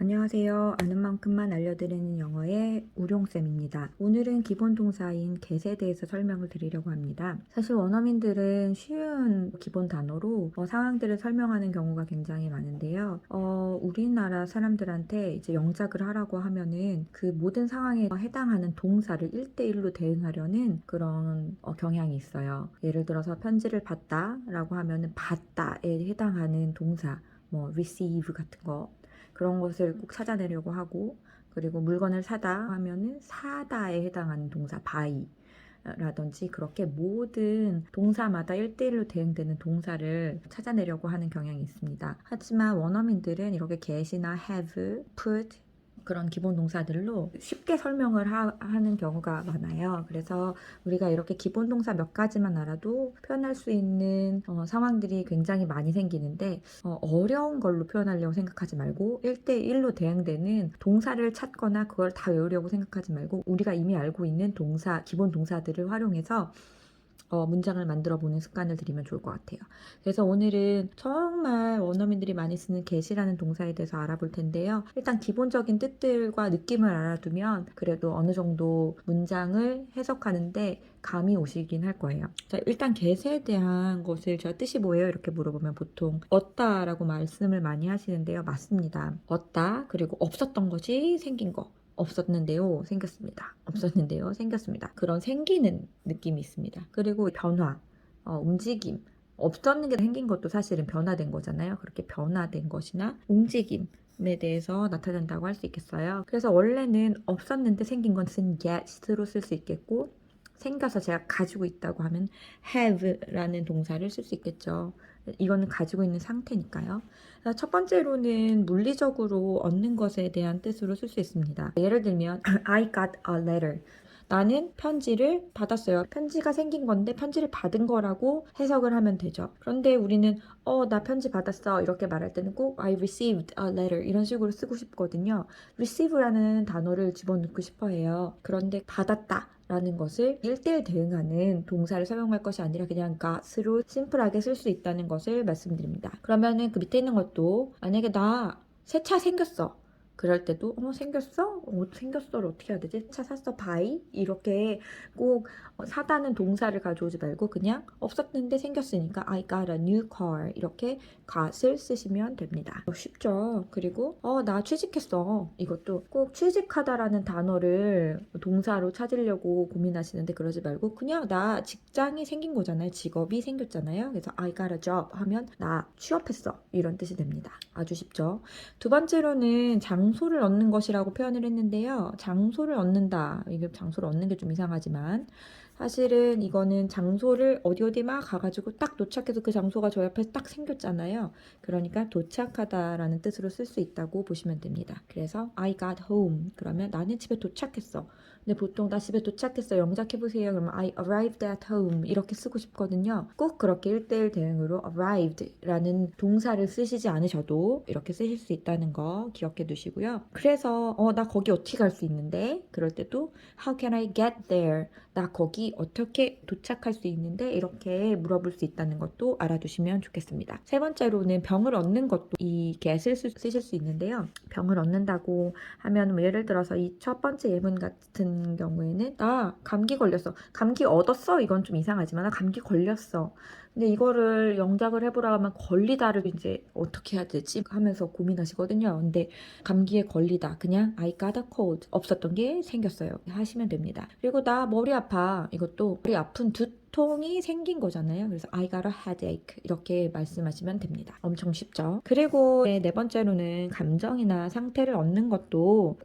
안녕하세요. 아는 만큼만 알려드리는 영어의 우룡쌤입니다. 오늘은 기본 동사인 get에 대해서 설명을 드리려고 합니다. 사실 원어민들은 쉬운 기본 단어로 상황들을 설명하는 경우가 굉장히 많은데요. 우리나라 사람들한테 이제 영작을 하라고 하면은 그 모든 상황에 해당하는 동사를 1대1로 대응하려는 그런 경향이 있어요. 예를 들어서 편지를 받다라고 하면은 받다에 해당하는 동사, receive 같은 거 그런 것을 꼭 찾아내려고 하고, 그리고 물건을 사다 하면은 사다에 해당하는 동사 buy 라든지 그렇게 모든 동사마다 1대1로 대응되는 동사를 찾아내려고 하는 경향이 있습니다. 하지만 원어민들은 이렇게 get이나 have, put 그런 기본 동사들로 쉽게 설명을 하는 경우가 많아요. 그래서 우리가 이렇게 기본 동사 몇 가지만 알아도 표현할 수 있는 상황들이 굉장히 많이 생기는데 어려운 걸로 표현하려고 생각하지 말고 1대1로 대응되는 동사를 찾거나 그걸 다 외우려고 생각하지 말고 우리가 이미 알고 있는 동사, 기본 동사들을 활용해서 문장을 만들어 보는 습관을 들이면 좋을 것 같아요. 그래서 오늘은 정말 원어민들이 많이 쓰는 get이라는 동사에 대해서 알아볼 텐데요. 일단 기본적인 뜻들과 느낌을 알아두면 그래도 어느 정도 문장을 해석하는데 감이 오시긴 할 거예요. 자, 일단 get에 대한 것을 제가 뜻이 뭐예요? 이렇게 물어보면 보통 얻다라고 말씀을 많이 하시는데요. 맞습니다. 얻다, 그리고 없었던 것이 생긴 거. 없었는데요, 생겼습니다. 없었는데요, 생겼습니다. 그런 생기는 느낌이 있습니다. 그리고 변화, 움직임. 없었는 게 생긴 것도 사실은 변화된 거잖아요. 그렇게 변화된 것이나 움직임에 대해서 나타낸다고 할 수 있겠어요. 그래서 원래는 없었는데 생긴 것은 get으로 쓸 수 있겠고, 생겨서 제가 가지고 있다고 하면 have라는 동사를 쓸 수 있겠죠. 이거는 가지고 있는 상태니까요. 첫 번째로는 물리적으로 얻는 것에 대한 뜻으로 쓸 수 있습니다. 예를 들면 I got a letter. 나는 편지를 받았어요. 편지가 생긴 건데 편지를 받은 거라고 해석을 하면 되죠. 그런데 우리는 나 편지 받았어 이렇게 말할 때는 꼭 I received a letter 이런 식으로 쓰고 싶거든요. receive라는 단어를 집어넣고 싶어 해요. 그런데 받았다 라는 것을 1대1 대응하는 동사를 사용할 것이 아니라 그냥 got으로 심플하게 쓸 수 있다는 것을 말씀드립니다. 그러면은 그 밑에 있는 것도 만약에 나 새 차 생겼어. 그럴 때도 생겼어? 생겼어를 어떻게 해야 되지? 차 샀어? buy? 이렇게 꼭 사다는 동사를 가져오지 말고 그냥 없었는데 생겼으니까 I got a new car 이렇게 got을 쓰시면 됩니다. 쉽죠? 그리고 나 취직했어. 이것도 꼭 취직하다라는 단어를 동사로 찾으려고 고민하시는데 그러지 말고 그냥 나 직장이 생긴 거잖아요. 직업이 생겼잖아요. 그래서 I got a job 하면 나 취업했어. 이런 뜻이 됩니다. 아주 쉽죠? 두 번째로는 장소를 얻는 것이라고 표현을 했는데요. 장소를 얻는다. 이게 장소를 얻는 게 좀 이상하지만 사실은 이거는 장소를 어디 막 가가지고 딱 도착해서 그 장소가 저희 앞에 딱 생겼잖아요. 그러니까 도착하다라는 뜻으로 쓸 수 있다고 보시면 됩니다. 그래서 I got home. 그러면 나는 집에 도착했어. 근데 보통 나 집에 도착했어. 영작해보세요. 그러면 I arrived at home. 이렇게 쓰고 싶거든요. 꼭 그렇게 1대1 대응으로 arrived라는 동사를 쓰시지 않으셔도 이렇게 쓰실 수 있다는 거 기억해 두시고요. 그래서 나 거기 어떻게 갈 수 있는데? 그럴 때도 How can I get there? 나 거기 어떻게 도착할 수 있는데? 이렇게 물어볼 수 있다는 것도 알아두시면 좋겠습니다. 세 번째로는 병을 얻는 것도 이 get을 쓰실 수 있는데요. 병을 얻는다고 하면 예를 들어서 이 첫 번째 예문 같은 경우에는 나 감기 걸렸어. 감기 얻었어? 이건 좀 이상하지만 나 감기 걸렸어. 근데 이거를 영작을 해보라 하면 걸리다를 이제 어떻게 해야 되지? 하면서 고민하시거든요. 근데 감기에 걸리다. 그냥 I got a cold. 없었던 게 생겼어요. 하시면 됩니다. 그리고 나 머리 아파. 이것도 머리 아픈 두통이 생긴 거잖아요. 그래서 I got a headache. 이렇게 말씀하시면 됩니다. 엄청 쉽죠? 그리고 네 번째로는 감정이나 상태를 얻는 것도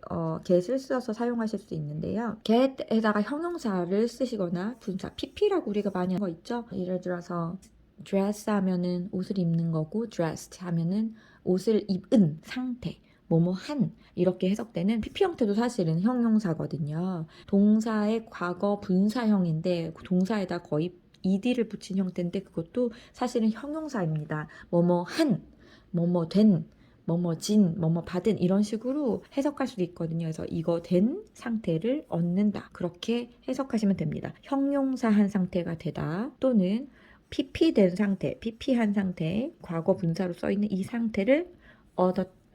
get을 써서 사용하실 수 있는데요. get에다가 형용사를 쓰시거나 분사, pp라고 우리가 많이 하는 거 있죠? 예를 들어서 dress 하면은 옷을 입는 거고 dressed 하면은 옷을 입은 상태. 뭐뭐 한 이렇게 해석되는 PP 형태도 사실은 형용사거든요. 동사의 과거 분사형인데 동사에다 거의 ed를 붙인 형태인데 그것도 사실은 형용사입니다. 뭐뭐 한, 뭐뭐 된, 뭐뭐 진, 뭐뭐 받은 이런 식으로 해석할 수도 있거든요. 그래서 이거 된 상태를 얻는다. 그렇게 해석하시면 됩니다. 형용사 한 상태가 되다 또는 PP 된 상태, PP 한 상태, 과거 분사로 써있는 이 상태를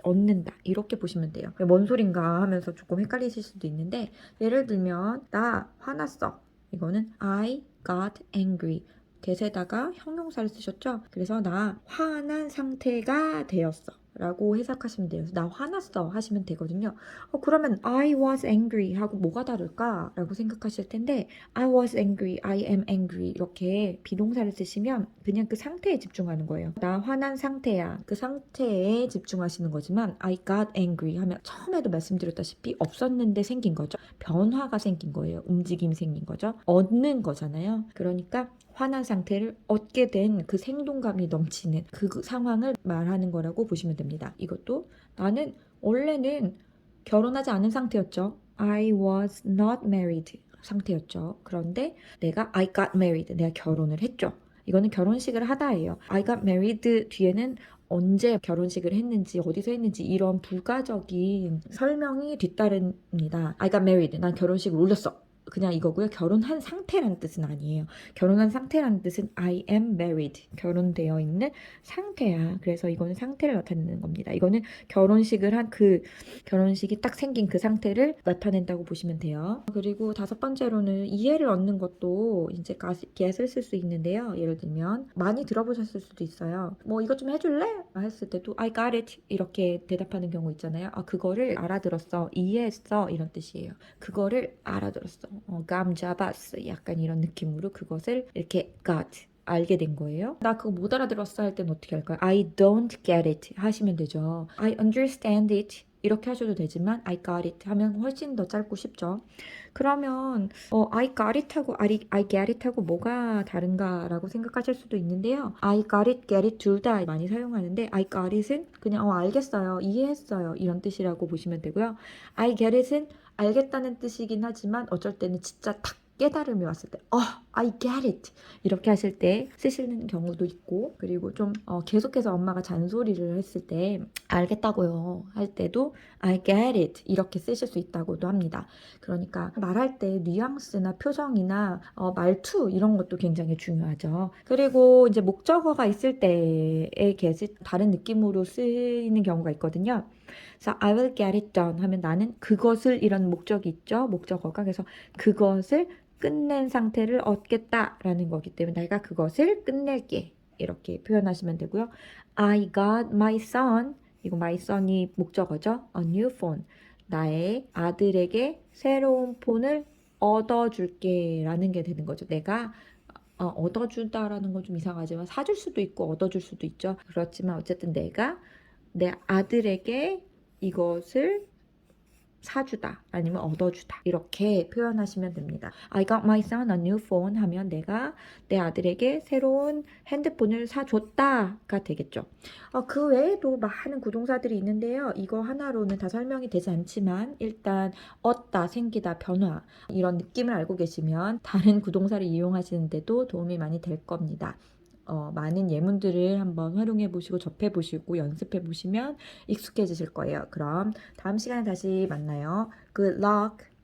얻는다 이렇게 보시면 돼요. 뭔 소린가 하면서 조금 헷갈리실 수도 있는데 예를 들면 나 화났어. 이거는 I got angry. get에다가 형용사를 쓰셨죠? 그래서 나 화난 상태가 되었어. 라고 해석하시면 돼요. 나 화났어 하시면 되거든요. 그러면 I was angry 하고 뭐가 다를까? 라고 생각하실 텐데 I was angry, I am angry 이렇게 비동사를 쓰시면 그냥 그 상태에 집중하는 거예요. 나 화난 상태야. 그 상태에 집중하시는 거지만 I got angry 하면 처음에도 말씀드렸다시피 없었는데 생긴 거죠. 변화가 생긴 거예요. 움직임이 생긴 거죠. 얻는 거잖아요. 그러니까 화난 상태를 얻게 된 그 생동감이 넘치는 그 상황을 말하는 거라고 보시면 됩니다. 이것도 나는 원래는 결혼하지 않은 상태였죠. I was not married 상태였죠. 그런데 내가 I got married, 내가 결혼을 했죠. 이거는 결혼식을 하다예요. I got married 뒤에는 언제 결혼식을 했는지 어디서 했는지 이런 부가적인 설명이 뒤따릅니다. I got married, 난 결혼식을 올렸어. 그냥 이거고요. 결혼한 상태라는 뜻은 아니에요. 결혼한 상태라는 뜻은 I am married. 결혼되어 있는 상태야. 그래서 이거는 상태를 나타내는 겁니다. 이거는 결혼식을 한 그 결혼식이 딱 생긴 그 상태를 나타낸다고 보시면 돼요. 그리고 다섯 번째로는 이해를 얻는 것도 이제 get을 쓸 수 있는데요. 예를 들면 많이 들어보셨을 수도 있어요. 뭐 이것 좀 해줄래? 했을 때도 I got it 이렇게 대답하는 경우 있잖아요. 그거를 알아들었어. 이해했어. 이런 뜻이에요. 그거를 알아들었어. 감 잡았어. 약간 이런 느낌으로 그것을 이렇게 got 알게 된 거예요. 나 그거 못 알아들었어 할 때는 어떻게 할까요? I don't get it 하시면 되죠. I understand it 이렇게 하셔도 되지만 I got it 하면 훨씬 더 짧고 쉽죠. 그러면 I got it 하고 I get it 하고 뭐가 다른가라고 생각하실 수도 있는데요. I got it, get it 둘 다 많이 사용하는데 I got it은 그냥 알겠어요, 이해했어요 이런 뜻이라고 보시면 되고요. I get it은 알겠다는 뜻이긴 하지만 어쩔 때는 진짜 탁 깨달음이 왔을 때 I get it 이렇게 하실 때 쓰시는 경우도 있고 그리고 좀 계속해서 엄마가 잔소리를 했을 때 알겠다고요 할 때도 I get it 이렇게 쓰실 수 있다고도 합니다. 그러니까 말할 때 뉘앙스나 표정이나 말투 이런 것도 굉장히 중요하죠. 그리고 이제 목적어가 있을 때의 get이 다른 느낌으로 쓰이는 경우가 있거든요. 그래서 I will get it done 하면 나는 그것을 이런 목적이 있죠. 목적어가. 그래서 그것을 끝낸 상태를 얻겠다라는 거기 때문에 내가 그것을 끝낼게. 이렇게 표현하시면 되고요. I got my son. 이거 my son이 목적어죠. A new phone. 나의 아들에게 새로운 폰을 얻어줄게 라는 게 되는 거죠. 내가 얻어준다라는 건 좀 이상하지만 사줄 수도 있고 얻어줄 수도 있죠. 그렇지만 어쨌든 내가 내 아들에게 이것을 사주다 아니면 얻어주다 이렇게 표현하시면 됩니다. I got my son a new phone 하면 내가 내 아들에게 새로운 핸드폰을 사줬다가 되겠죠. 그 외에도 많은 구동사들이 있는데요. 이거 하나로는 다 설명이 되지 않지만 일단 얻다, 생기다, 변화 이런 느낌을 알고 계시면 다른 구동사를 이용하시는데도 도움이 많이 될 겁니다. 많은 예문들을 한번 활용해 보시고 접해 보시고 연습해 보시면 익숙해지실 거예요. 그럼 다음 시간에 다시 만나요. Good luck!